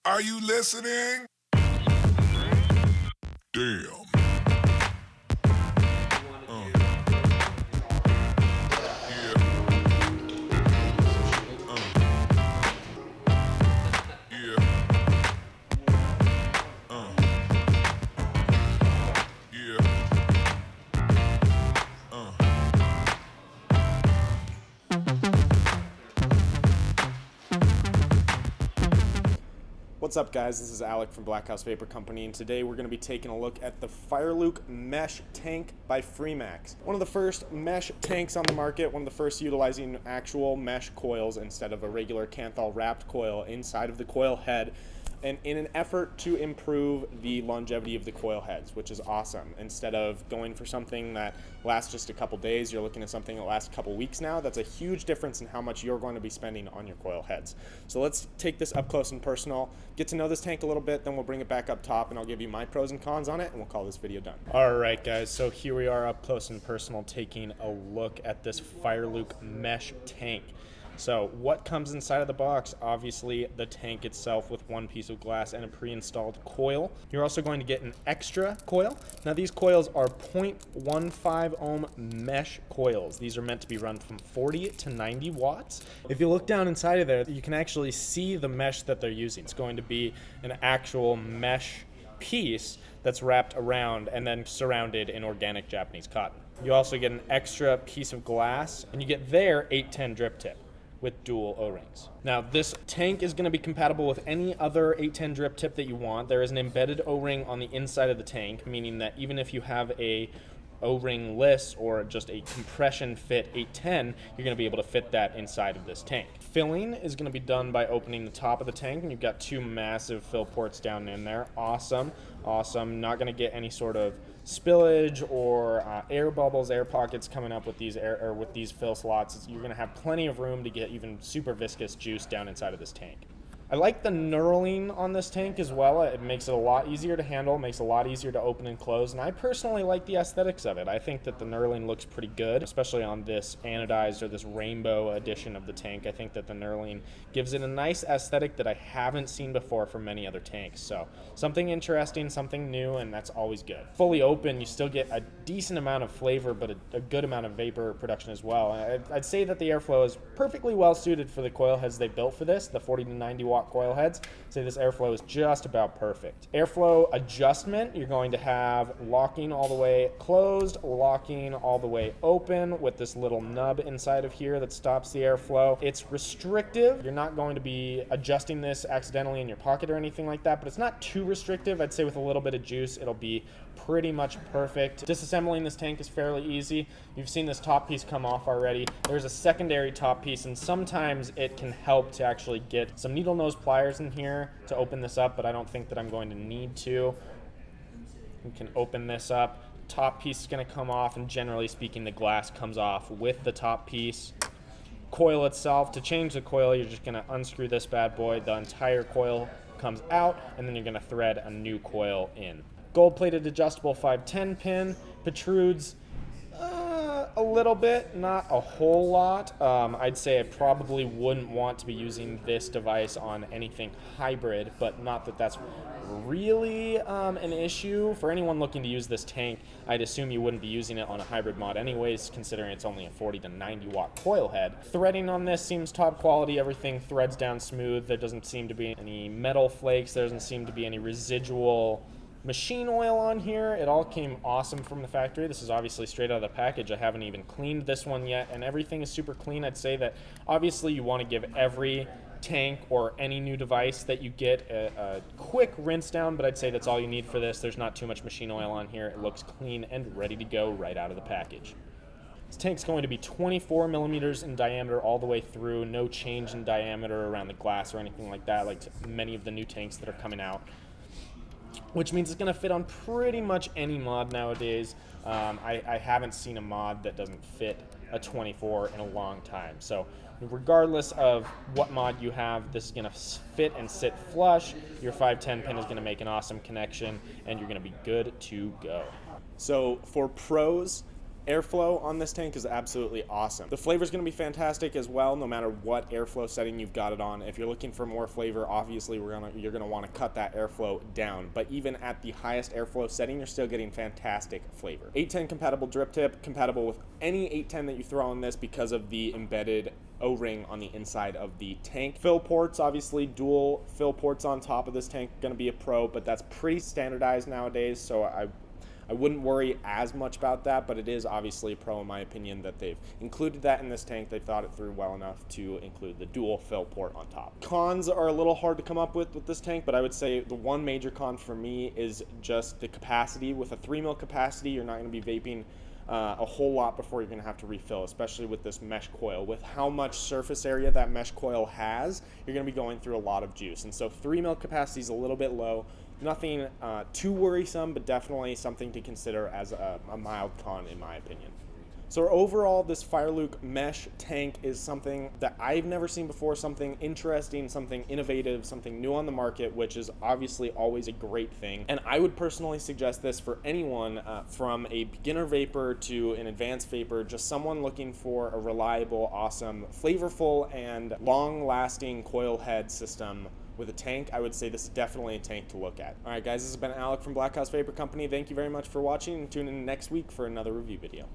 Are you listening? Damn. What's up, guys? This is Alec from Blackhouse Vapor Company, and today we're going to be taking a look at the FireLuke Mesh Tank by FreeMax. One of the first mesh tanks on the market, one of the first utilizing actual mesh coils instead of a regular Kanthal wrapped coil inside of the coil head, and in an effort to improve the longevity of the coil heads, which is awesome. Instead of going for something that lasts just a couple days, you're looking at something that lasts a couple weeks now. That's a huge difference in how much you're going to be spending on your coil heads. So let's take this up close and personal, get to know this tank a little bit, then we'll bring it back up top and I'll give you my pros and cons on it, and we'll call this video done. All right, guys, so here we are up close and personal taking a look at this FireLuke Mesh Tank. So what comes inside of the box? Obviously the tank itself with one piece of glass and a pre-installed coil. You're also going to get an extra coil. Now these coils are 0.15 ohm mesh coils. These are meant to be run from 40 to 90 watts. If you look down inside of there, you can actually see the mesh that they're using. It's going to be an actual mesh piece that's wrapped around and then surrounded in organic Japanese cotton. You also get an extra piece of glass, and you get their 810 drip tip with dual O-rings. Now this tank is going to be compatible with any other 810 drip tip that you want. There is an embedded O-ring on the inside of the tank, meaning that even if you have a O-ring-less or just a compression fit 810, you're going to be able to fit that inside of this tank. Filling is going to be done by opening the top of the tank, and you've got two massive fill ports down in there. Awesome, awesome. Not going to get any sort of spillage or air bubbles, air pockets coming up with these with these fill slots. You're going to have plenty of room to get even super viscous juice down inside of this tank. I like the knurling on this tank as well. It makes it a lot easier to handle, makes it a lot easier to open and close, and I personally like the aesthetics of it. I think that the knurling looks pretty good, especially on this anodized or this rainbow edition of the tank. I think that the knurling gives it a nice aesthetic that I haven't seen before from many other tanks. So something interesting, something new, and that's always good. Fully open, you still get a decent amount of flavor, but a good amount of vapor production as well. I'd say that the airflow is perfectly well suited for the coil heads they built for this, the 40 to 90 watt coil heads. So this airflow is just about perfect. Airflow adjustment, you're going to have locking all the way closed, locking all the way open with this little nub inside of here that stops the airflow. It's restrictive. You're not going to be adjusting this accidentally in your pocket or anything like that, but it's not too restrictive. I'd say with a little bit of juice, it'll be pretty much perfect. Disassembling this tank is fairly easy. You've seen this top piece come off already. There's a secondary top piece, and sometimes it can help to actually get some needle nose pliers in here to open this up, but I don't think that I'm going to need to. We can open this up. Top piece is going to come off, and generally speaking, the glass comes off with the top piece. Coil itself, to change the coil, you're just going to unscrew this bad boy. The entire coil comes out, and then you're going to thread a new coil in. Gold-plated adjustable 510 pin, protrudes a little bit, not a whole lot. I'd say I probably wouldn't want to be using this device on anything hybrid, but not that that's really an issue. For anyone looking to use this tank, I'd assume you wouldn't be using it on a hybrid mod anyways, considering it's only a 40 to 90 watt coil head. Threading on this seems top quality. Everything threads down smooth. There doesn't seem to be any metal flakes. There doesn't seem to be any residual machine oil on here. It all came awesome from the factory. This is obviously straight out of the package. I haven't even cleaned this one yet, and everything is super clean. I'd say that obviously you want to give every tank or any new device that you get a quick rinse down, but I'd say that's all you need for this. There's not too much machine oil on here. It looks clean and ready to go right out of the package. This tank's going to be 24 millimeters in diameter all the way through. No change in diameter around the glass or anything like that, like many of the new tanks that are coming out, which means it's going to fit on pretty much any mod nowadays. I haven't seen a mod that doesn't fit a 24 in a long time. So regardless of what mod you have, this is going to fit and sit flush. Your 510 pin is going to make an awesome connection, and you're going to be good to go. So for pros, Airflow on this tank is absolutely awesome. The flavor is going to be fantastic as well, no matter what airflow setting you've got it on. If you're looking for more flavor, obviously you're going to want to cut that airflow down. But even at the highest airflow setting, you're still getting fantastic flavor. 810 compatible drip tip, compatible with any 810 that you throw on this because of the embedded O-ring on the inside of the tank. Fill ports, obviously dual fill ports on top of this tank, going to be a pro, but that's pretty standardized nowadays, so I wouldn't worry as much about that, but it is obviously a pro in my opinion that they've included that in this tank. They've thought it through well enough to include the dual fill port on top. Cons are a little hard to come up with this tank, but I would say the one major con for me is just the capacity. With a 3 mil capacity, you're not going to be vaping a whole lot before you're going to have to refill, especially with this mesh coil. With how much surface area that mesh coil has, you're going to be going through a lot of juice. And so 3 mil capacity is a little bit low. Nothing too worrisome, but definitely something to consider as a mild con in my opinion. So overall, this FireLuke Mesh Tank is something that I've never seen before, something interesting, something innovative, something new on the market, which is obviously always a great thing. And I would personally suggest this for anyone from a beginner vapor to an advanced vapor, just someone looking for a reliable, awesome, flavorful, and long-lasting coil head system with a tank. I would say this is definitely a tank to look at. All right, guys, this has been Alec from Blackhouse Vapor Company. Thank you very much for watching, and tune in next week for another review video.